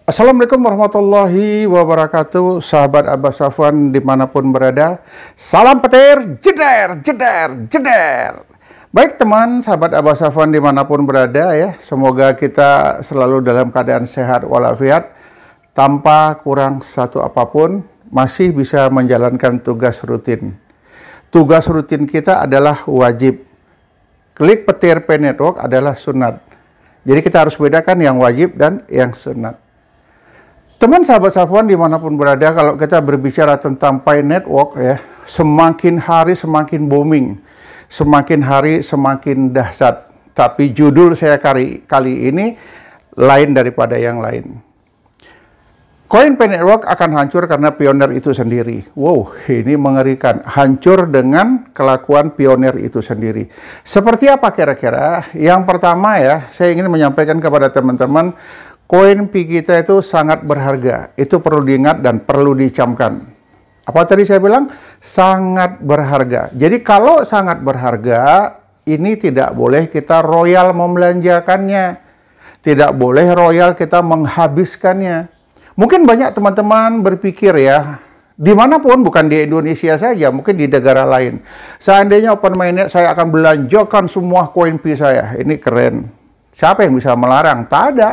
Assalamualaikum warahmatullahi wabarakatuh, sahabat Abbas Safwan dimanapun berada. Salam petir, jeder, jeder, jeder. Baik teman, sahabat Abbas Safwan dimanapun berada ya. Semoga kita selalu dalam keadaan sehat walafiat, tanpa kurang satu apapun, masih bisa menjalankan tugas rutin. Tugas rutin kita adalah wajib. Klik petir P Network adalah sunat. Jadi kita harus bedakan yang wajib dan yang sunat. Teman sahabat Safwan dimanapun berada, kalau kita berbicara tentang Pi Network ya, semakin hari semakin booming, semakin hari semakin dahsyat. Tapi judul saya kali ini lain daripada yang lain. Koin Pi Network akan hancur karena pioner itu sendiri. Wow, ini mengerikan. Hancur dengan kelakuan pioner itu sendiri. Seperti apa kira-kira? Yang pertama ya, saya ingin menyampaikan kepada teman-teman, koin Pi kita itu sangat berharga. Itu perlu diingat dan perlu dicamkan. Apa tadi saya bilang? Sangat berharga. Jadi kalau sangat berharga, ini tidak boleh kita royal membelanjakannya. Tidak boleh royal kita menghabiskannya. Mungkin banyak teman-teman berpikir ya, dimanapun, bukan di Indonesia saja, mungkin di negara lain. Seandainya open minded, saya akan belanjakan semua koin Pi saya. Ini keren. Siapa yang bisa melarang? Tak ada.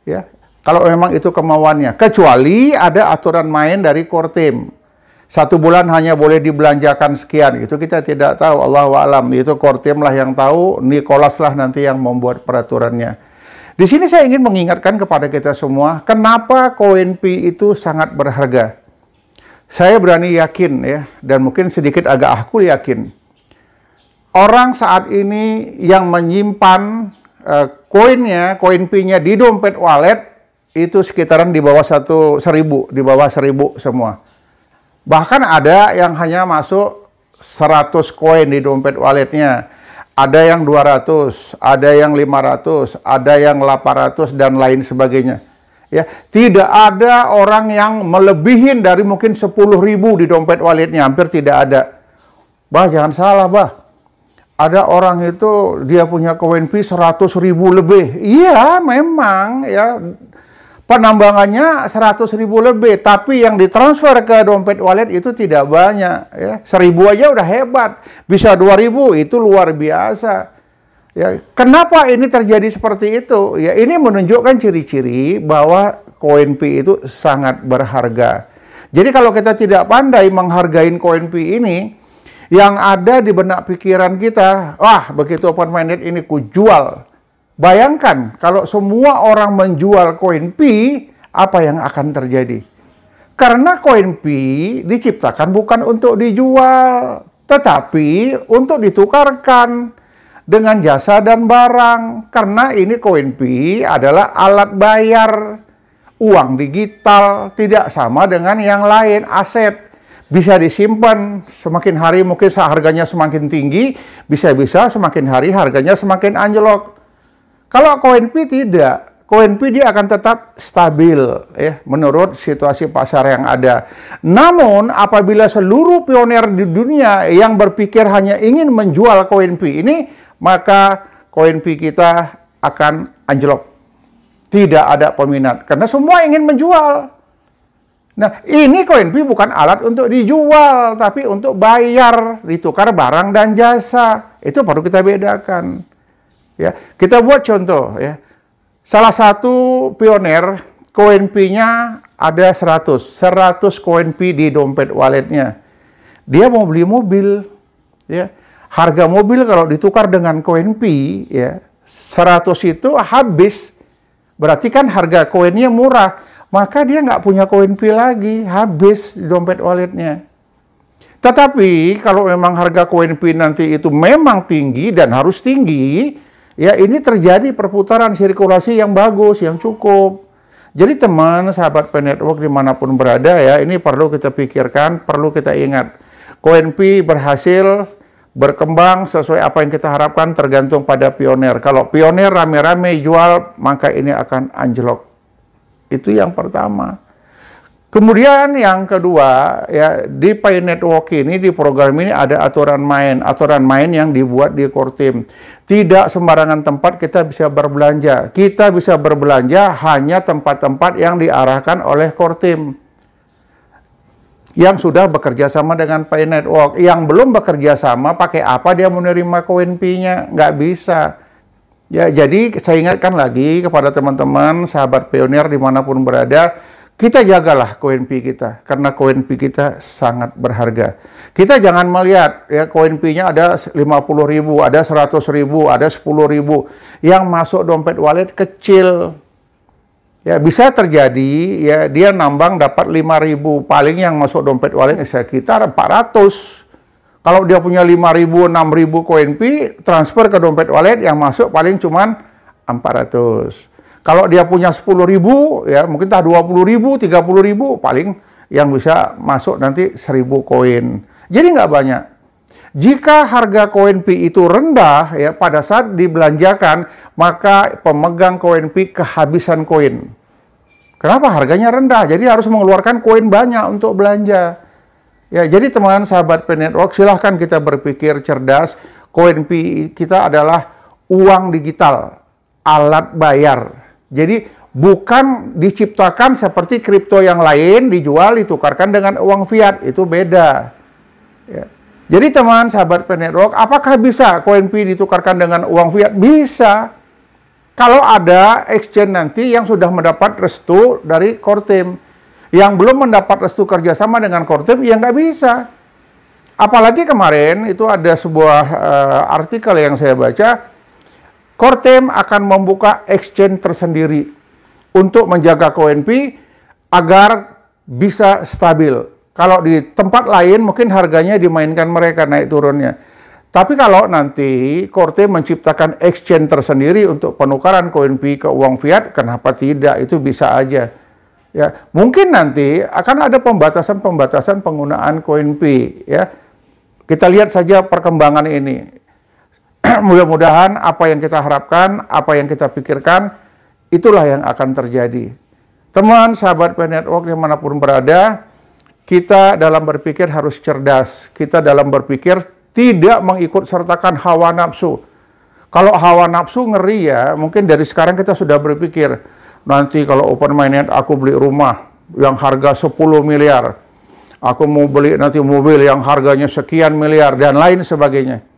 Ya, kalau memang itu kemauannya, kecuali ada aturan main dari core team. 1 bulan hanya boleh dibelanjakan sekian, itu kita tidak tahu, Allahu a'lam. Itu core team lah yang tahu, Nicholas lah nanti yang membuat peraturannya. Di sini saya ingin mengingatkan kepada kita semua, kenapa koin Pi itu sangat berharga. Saya berani yakin ya, dan mungkin sedikit agak aku yakin, orang saat ini yang menyimpan koin Pi-nya di dompet wallet itu sekitaran di bawah 1.000, di bawah 1.000 semua. Bahkan ada yang hanya masuk 100 koin di dompet walletnya, ada yang 200, ada yang 500, ada yang 800 dan lain sebagainya. Ya, tidak ada orang yang melebihin dari mungkin 10.000 di dompet walletnya, hampir tidak ada. Bah, jangan salah, bah. Ada orang itu dia punya koin Pi 100.000 lebih. Iya, memang ya. Penambangannya 100.000 lebih, tapi yang ditransfer ke dompet wallet itu tidak banyak ya. 1.000 aja udah hebat. Bisa 2.000 itu luar biasa. Ya, kenapa ini terjadi seperti itu? Ya, ini menunjukkan ciri-ciri bahwa koin Pi itu sangat berharga. Jadi kalau kita tidak pandai menghargai koin Pi ini, yang ada di benak pikiran kita, wah begitu open minded ini ku jual. Bayangkan kalau semua orang menjual koin Pi, apa yang akan terjadi? Karena koin Pi diciptakan bukan untuk dijual, tetapi untuk ditukarkan dengan jasa dan barang. Karena ini koin Pi adalah alat bayar, uang digital, tidak sama dengan yang lain, aset. Bisa disimpan, semakin hari mungkin harganya semakin tinggi, bisa-bisa semakin hari harganya semakin anjlok. Kalau koin Pi tidak, koin Pi dia akan tetap stabil ya, menurut situasi pasar yang ada. Namun apabila seluruh pioner di dunia yang berpikir hanya ingin menjual koin Pi ini, maka koin Pi kita akan anjlok. Tidak ada peminat, karena semua ingin menjual. Nah, ini koin Pi bukan alat untuk dijual, tapi untuk bayar, ditukar barang dan jasa. Itu perlu kita bedakan. Ya, kita buat contoh ya. Salah satu pioner koin Pi-nya ada 100 koin Pi di dompet walletnya. Dia mau beli mobil ya. Harga mobil kalau ditukar dengan koin Pi ya, 100 itu habis. Berarti kan harga koinnya murah. Maka dia nggak punya koin Pi lagi, habis di dompet walletnya. Tetapi kalau memang harga koin Pi nanti itu memang tinggi dan harus tinggi, ya ini terjadi perputaran sirkulasi yang bagus, yang cukup. Jadi teman, sahabat Pi Network dimanapun berada ya, ini perlu kita pikirkan, perlu kita ingat. Koin Pi berhasil berkembang sesuai apa yang kita harapkan tergantung pada pioner. Kalau pioner rame-rame jual, maka ini akan anjlok. Itu yang pertama. Kemudian yang kedua, ya, di Pay Network ini, di program ini ada aturan main yang dibuat di Kortim. Tidak sembarangan tempat kita bisa berbelanja. Kita bisa berbelanja hanya tempat-tempat yang diarahkan oleh Kortim, yang sudah bekerja sama dengan Pay Network. Yang belum bekerja sama, pakai apa dia menerima koin Pi-nya? Nggak bisa. Ya, jadi saya ingatkan lagi kepada teman-teman, sahabat pionir dimanapun berada, kita jagalah koin Pi kita, karena koin Pi kita sangat berharga. Kita jangan melihat, ya, koin Pi-nya ada 50.000, ada 100.000, ada 10.000, yang masuk dompet wallet kecil. Ya, bisa terjadi, ya, dia nambang dapat 5.000, paling yang masuk dompet wallet sekitar 400. Kalau dia punya 5.000, 6.000 koin Pi, transfer ke dompet wallet yang masuk paling cuman 400. Kalau dia punya 10.000, ya mungkin 20.000, 30.000, paling yang bisa masuk nanti 1.000 koin. Jadi nggak banyak. Jika harga koin Pi itu rendah, ya, pada saat dibelanjakan, maka pemegang koin Pi kehabisan koin. Kenapa? Harganya rendah, jadi harus mengeluarkan koin banyak untuk belanja. Ya, jadi teman sahabat Pay Network, silahkan kita berpikir cerdas. Koin Pi kita adalah uang digital, alat bayar. Jadi bukan diciptakan seperti kripto yang lain, dijual, ditukarkan dengan uang fiat, itu beda. Ya. Jadi teman sahabat Pay Network, apakah bisa koin Pi ditukarkan dengan uang fiat? Bisa. Kalau ada exchange nanti yang sudah mendapat restu dari Kortim. Yang belum mendapat restu kerjasama dengan Kortim, ya nggak bisa. Apalagi kemarin itu ada sebuah artikel yang saya baca, Kortim akan membuka exchange tersendiri untuk menjaga koin Pi agar bisa stabil. Kalau di tempat lain mungkin harganya dimainkan mereka naik turunnya. Tapi kalau nanti Kortim menciptakan exchange tersendiri untuk penukaran koin Pi ke uang fiat, kenapa tidak? Itu bisa aja. Ya, mungkin nanti akan ada pembatasan-pembatasan penggunaan koin Pi, ya. Kita lihat saja perkembangan ini. Mudah-mudahan apa yang kita harapkan, apa yang kita pikirkan, itulah yang akan terjadi. Teman, sahabat Pay Network dimanapun berada, kita dalam berpikir harus cerdas. Kita dalam berpikir tidak mengikut sertakan hawa nafsu. Kalau hawa nafsu ngeri, ya, mungkin dari sekarang kita sudah berpikir, nanti kalau open minded aku beli rumah yang harga 10 miliar. Aku mau beli nanti mobil yang harganya sekian miliar, dan lain sebagainya.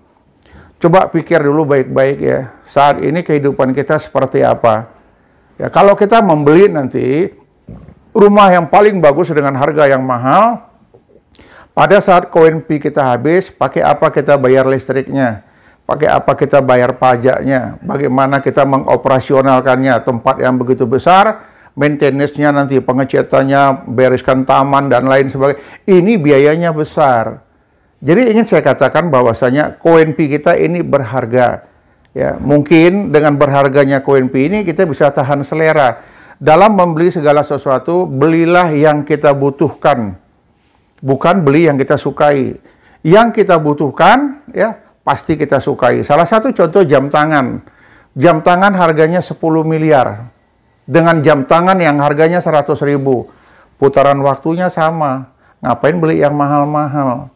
Coba pikir dulu baik-baik, ya, saat ini kehidupan kita seperti apa. Ya, kalau kita membeli nanti rumah yang paling bagus dengan harga yang mahal, pada saat koin Pi kita habis, pakai apa kita bayar listriknya? Pakai apa kita bayar pajaknya? Bagaimana kita mengoperasionalkannya? Tempat yang begitu besar, maintenance-nya nanti, pengecatannya, bereskan taman, dan lain sebagainya. Ini biayanya besar. Jadi ingin saya katakan bahwasanya koin Pi kita ini berharga. Ya, mungkin dengan berharganya koin Pi ini kita bisa tahan selera. Dalam membeli segala sesuatu, belilah yang kita butuhkan. Bukan beli yang kita sukai. Yang kita butuhkan, ya, pasti kita sukai. Salah satu contoh jam tangan. Jam tangan harganya 10 miliar. Dengan jam tangan yang harganya 100.000. Putaran waktunya sama. Ngapain beli yang mahal-mahal?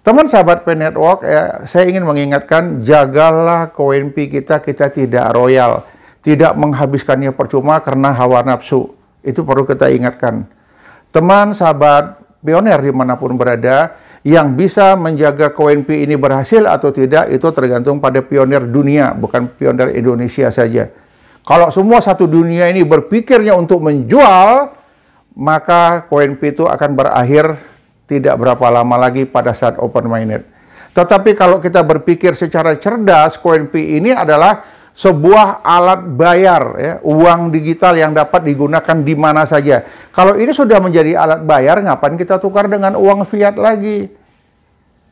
Teman sahabat Pay Network, ya, saya ingin mengingatkan, jagalah koin Pi kita tidak royal. Tidak menghabiskannya percuma karena hawa nafsu. Itu perlu kita ingatkan. Teman sahabat pionir dimanapun berada, yang bisa menjaga koin Pi ini berhasil atau tidak, itu tergantung pada pionir dunia, bukan pionir Indonesia saja. Kalau semua satu dunia ini berpikirnya untuk menjual, maka koin Pi itu akan berakhir tidak berapa lama lagi pada saat open minded. Tetapi kalau kita berpikir secara cerdas, koin Pi ini adalah sebuah alat bayar, ya, uang digital yang dapat digunakan di mana saja. Kalau ini sudah menjadi alat bayar, ngapain kita tukar dengan uang fiat lagi?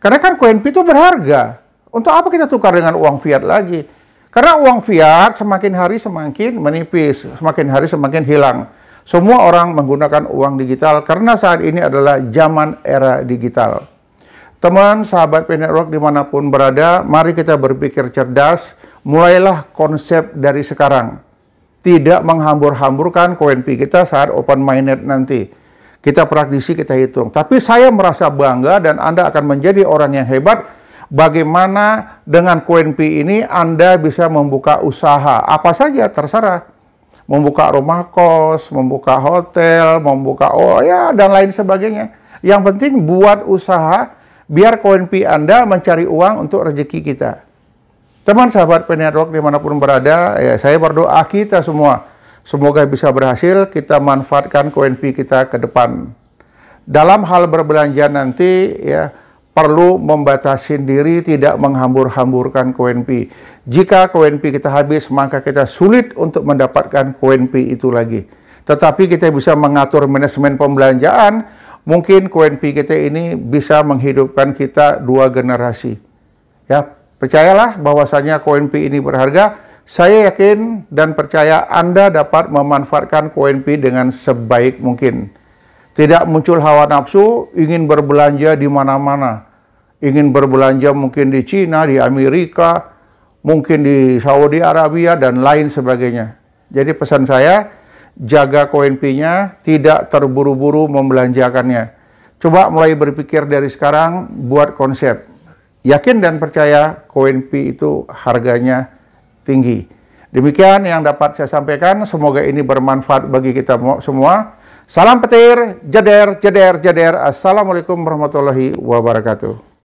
Karena kan koin Pi itu berharga. Untuk apa kita tukar dengan uang fiat lagi? Karena uang fiat semakin hari semakin menipis, semakin hari semakin hilang. Semua orang menggunakan uang digital karena saat ini adalah zaman era digital. Teman, sahabat Pay Network dimanapun berada, mari kita berpikir cerdas, mulailah konsep dari sekarang. Tidak menghambur-hamburkan koin Pi kita saat open minded nanti. Kita praktisi, kita hitung. Tapi saya merasa bangga dan Anda akan menjadi orang yang hebat. Bagaimana dengan KUNP ini Anda bisa membuka usaha. Apa saja, terserah. Membuka rumah kos, membuka hotel, membuka dan lain sebagainya. Yang penting buat usaha, biar KUNP Anda mencari uang untuk rezeki kita. Teman sahabat Penetwork dimanapun berada, saya berdoa kita semua semoga bisa berhasil, kita manfaatkan KUNP kita ke depan. Dalam hal berbelanja nanti, perlu membatasi diri, tidak menghambur-hamburkan KUNP. Jika KUNP kita habis, maka kita sulit untuk mendapatkan KUNP itu lagi. Tetapi kita bisa mengatur manajemen pembelanjaan, mungkin KUNP kita ini bisa menghidupkan kita 2 generasi. Ya, percayalah bahwasanya KUNP ini berharga. Saya yakin dan percaya Anda dapat memanfaatkan KUNP dengan sebaik mungkin. Tidak muncul hawa nafsu, ingin berbelanja di mana-mana. Ingin berbelanja mungkin di Cina, di Amerika, mungkin di Saudi Arabia, dan lain sebagainya. Jadi pesan saya, jaga KUNP-nya, tidak terburu-buru membelanjakannya. Coba mulai berpikir dari sekarang, buat konsep. Yakin dan percaya KUNP itu harganya tinggi. Demikian yang dapat saya sampaikan. Semoga ini bermanfaat bagi kita semua. Salam petir, jeder, jeder, jeder. Assalamualaikum warahmatullahi wabarakatuh.